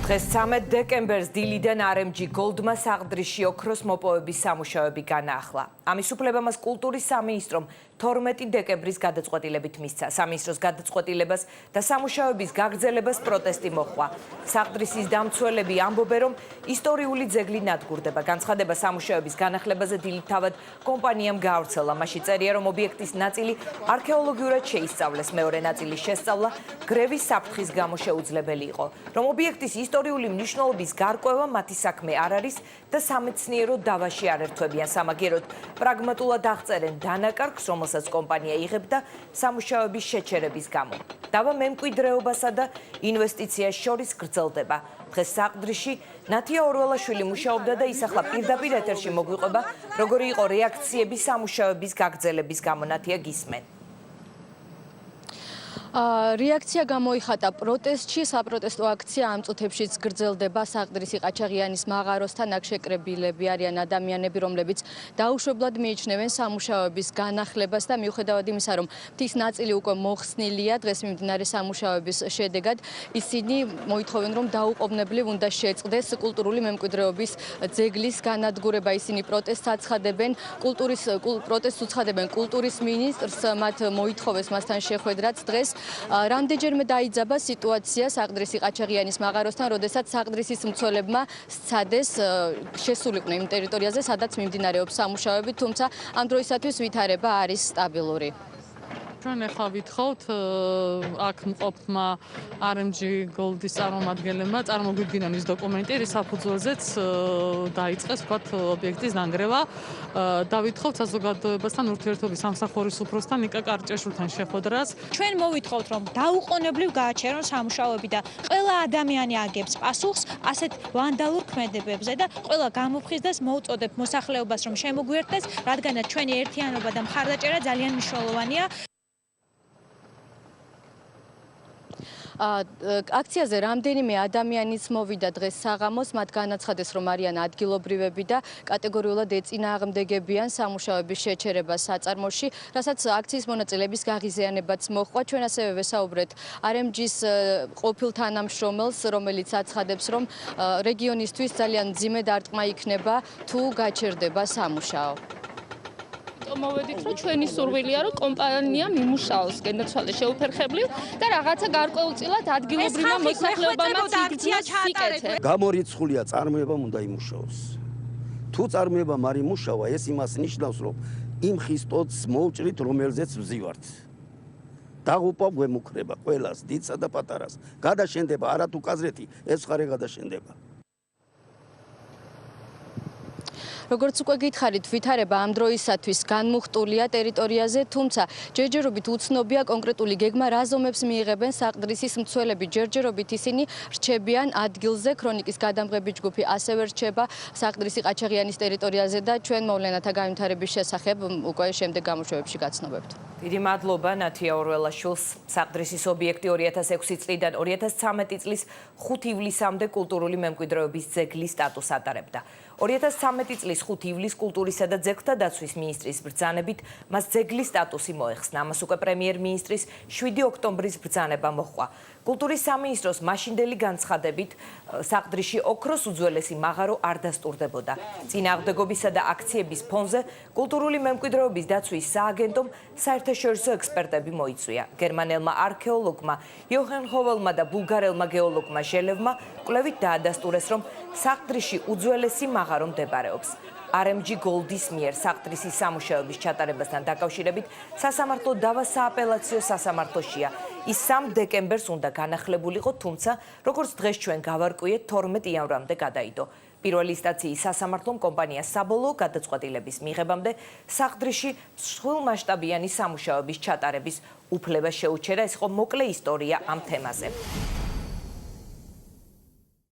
დღეს 13 დეკემბერს დილიდან RMG Gold-მა საღდრიში ოქროს მოპოვების სამუშაოები განაახლა. ამის უფლება მას კულტურის სამინისტრომ 12 დეკემბრის გადაწყვეტილებით მისცა. სამინისტროს გადაწყვეტილებას და სამუშაოების გაგრძელებას პროტესტი მოჰყვა. საღდრისის დამცველები ამბობენ, რომ ისტორიული ძეგლი ნადგურდება. განცხადება სამუშაოების განახლებაზე დილით თავად კომპანიამ გაავრცელა. მასში წერია, რომ ობიექტის ნაწილი არქეოლოგიურად შეისწავლეს, მეორე ნაწილის შესწავლა გრევის საფრთხის გამო შეუძლებელი იყო. რომ ობიექტის ისტორიული მნიშვნელობის გარკვევა მათი საქმე არ არის და სამეცნიერო დავაში არ ერთვებიან. სამაგიეროდ პრაგმატულად აღწერენ დანაკარგს, რომელსაც კომპანია იღებდა სამუშაოების შეჩერების გამო. დავა მემკვიდრეობასა და ინვესტიციას შორის გრძელდება. დღეს საღდრიში ნათია ორველაშვილი მუშაობდა და ის ახლა პირდაპირ ეთერში მოგვიყვება, როგორი იყო რეაქციები სამუშაოების გაგრძელების გამო. ნათია, გისმენ. რეაქცია გამოიხატა პროტესტში, საპროტესტო აქცია ამ წუთებშიც გრძელდება. საღდრისი ყაჩაღიანის მაღაროსთან აქ შეკრებილები არიან ადამიანები, რომლებიც დაუშვებლად მიიჩნევენ სამუშაოების განახლებას და მიუხედავად იმისა, რომ მთის ნაწილი უკვე მოხსნილია დღეს მიმდინარე სამუშაოების შედეგად, ისინი მოითხოვენ, რომ დაუყოვნებლივ უნდა შეწყდეს კულტურული მემკვიდრეობის ძეგლის განადგურება. ისინი პროტესტს აცხადებენ, პროტესტს უცხადებენ კულტურის მინისტრს, მათ მოითხოვეს მასთან შეხვედრაც დღეს. რამდენჯერმე დაიძაბა სიტუაცია საღდრისი ყაჩაღიანის მაღაროსთან, როდესაც საღდრისის მცველებმა სცადეს შესულიყვნენ იმ ტერიტორიაზე, სადაც მიმდინარეობს სამუშაოები, თუმცა ამ დროისათვის ვითარება არის სტაბილური. ჩვენ ახლა ვითხოვთ აქ მყოფმა RMG Gold-ის წარმომადგენლებმა წარმოგვიდგინონ ის დოკუმენტი, რის საფუძველზეც დაიწყეს ვთქვათ ობიექტის დანგრევა. დავითხოვთ საზოგადოებასთან ურთიერთობის სამსახურის უფროსთან ნიკა კარჭეშვილთან შეხვედრას. ჩვენ მოვითხოვთ, რომ დაუყოვნებლივ გააჩერონ სამუშაოები და ყველა ადამიანი აგებს პასუხს ასეთ ვანდალურ ქმედებებზე და ყველა გამოფხიზდას მოუწოდებ მოსახლეობას, რომ შემოგვიერთდეს, რადგანაც ჩვენი ერთიანობა და მხარდაჭერა ძალიან მნიშვნელოვანია. აქციაზე რამდენიმე ადამიანიც მოვიდა დღეს საღამოს, მათ განაცხადეს, რომ არიან ადგილობრივები და კატეგორიულად ეწინააღმდეგებიან სამუშაოების შეჩერებას საწარმოში, რასაც აქციის მონაწილეების გაღიზიანებაც მოჰყვა. ჩვენ ასევე ვესაუბრეთ RMG-ს ყოფილ თანამშრომელს, რომელიც აცხადებს, რომ რეგიონისთვის ძალიან მძიმე დარტყმა იქნება თუ გაჩერდება სამუშაო. მოვედით, რომ ჩვენი სურვილია, რომ კომპანია მიმუშაოს გენდაცვალე შეუფერხებლივ და რაღაცა გარკვეულწილად ადგილობრივმა მოსახლეობამ იქცია სიკეთე. გამორიცხულია წარმოებამ უნდა იმუშაოს. თუ წარმოებამ არ იმუშავა, ეს იმას ნიშნავს, რომ იმ ხისტოც მოვჭრით, რომელზეც ვზივართ. დაღუპვა გვემუქრება ყველას, დიდსა და პატარას. გადაშენდება არა თუ კაზრეთი, ეს ხარე გადაშენდება. როგორც უკვე გითხარით, ვითარება ამ დროისათვის განმუხტულია ტერიტორიაზე, თუმცა ჯერჯერობით უცნობია კონკრეტული გეგმა, რა ზომებს მიიღებენ საღდრისის მცველები. ჯერჯერობით ისინი რჩებიან ადგილზე, ქრონიკის გადამღები ჯგუფი ასევე რჩება საღდრისი ყაჩაღიანის ტერიტორიაზე და ჩვენ მოვლენათა განვითარების შესახებ უკვე შემდეგ გამოშვებებში გაცნობებთ. დიდი მადლობა ნათია ორველაშვილს. საღდრისის ობიექტი 2006 წლიდან 2013 წლის 5 ივლისამდე კულტურული მემკვიდრეობის ძეგლის სტატუსს ატარებდა. 2013 წლის 5 ივლისს კულტურისა და ძეგლთა დაცვის მინისტრის ბრძანებით მას ძეგლის სტატუსი მოეხსნა. ამას უკვე პრემიერ-მინისტრის 7 ოქტომბრის ბრძანება მოჰყვა. კულტურის სამინისტროს მაშინდელი განცხადებით საღდრიში ოქროს უძველესი მაღარო არ დასტურდებოდა. წინააღმდეგობისა და აქციების ფონზე კულტურული მემკვიდრეობის დაცვის სააგენტომ საერთაშორისო ექსპერტები მოიწვია. გერმანელმა არქეოლოგმა იოჰან ჰოველმა და ბულგარელმა გეოლოგმა ჟელევმა კვლევით დაადასტურეს, რომ საღდრიში უძველესი მაღარო მდებარეობს. RMG Gold-ის მიერ საღდრისის სამუშაოების ჩატარებასთან დაკავშირებით სასამართლო დავა სააპელაციო სასამართლოშია. ის 3 დეკემბერს უნდა განახლებულიყო, თუმცა როგორც დღეს ჩვენ გავარკვიეთ, 12 იანვრამდე გადაიდო. პირველი ინსტანციის სასამართლომ კომპანიას საბოლოო გადაწყვეტილების მიღებამდე საღდრიში მსხვილმასშტაბიანი სამუშაოების ჩატარების უფლება შეუჩერა. ეს იყო მოკლე ისტორია ამ თემაზე.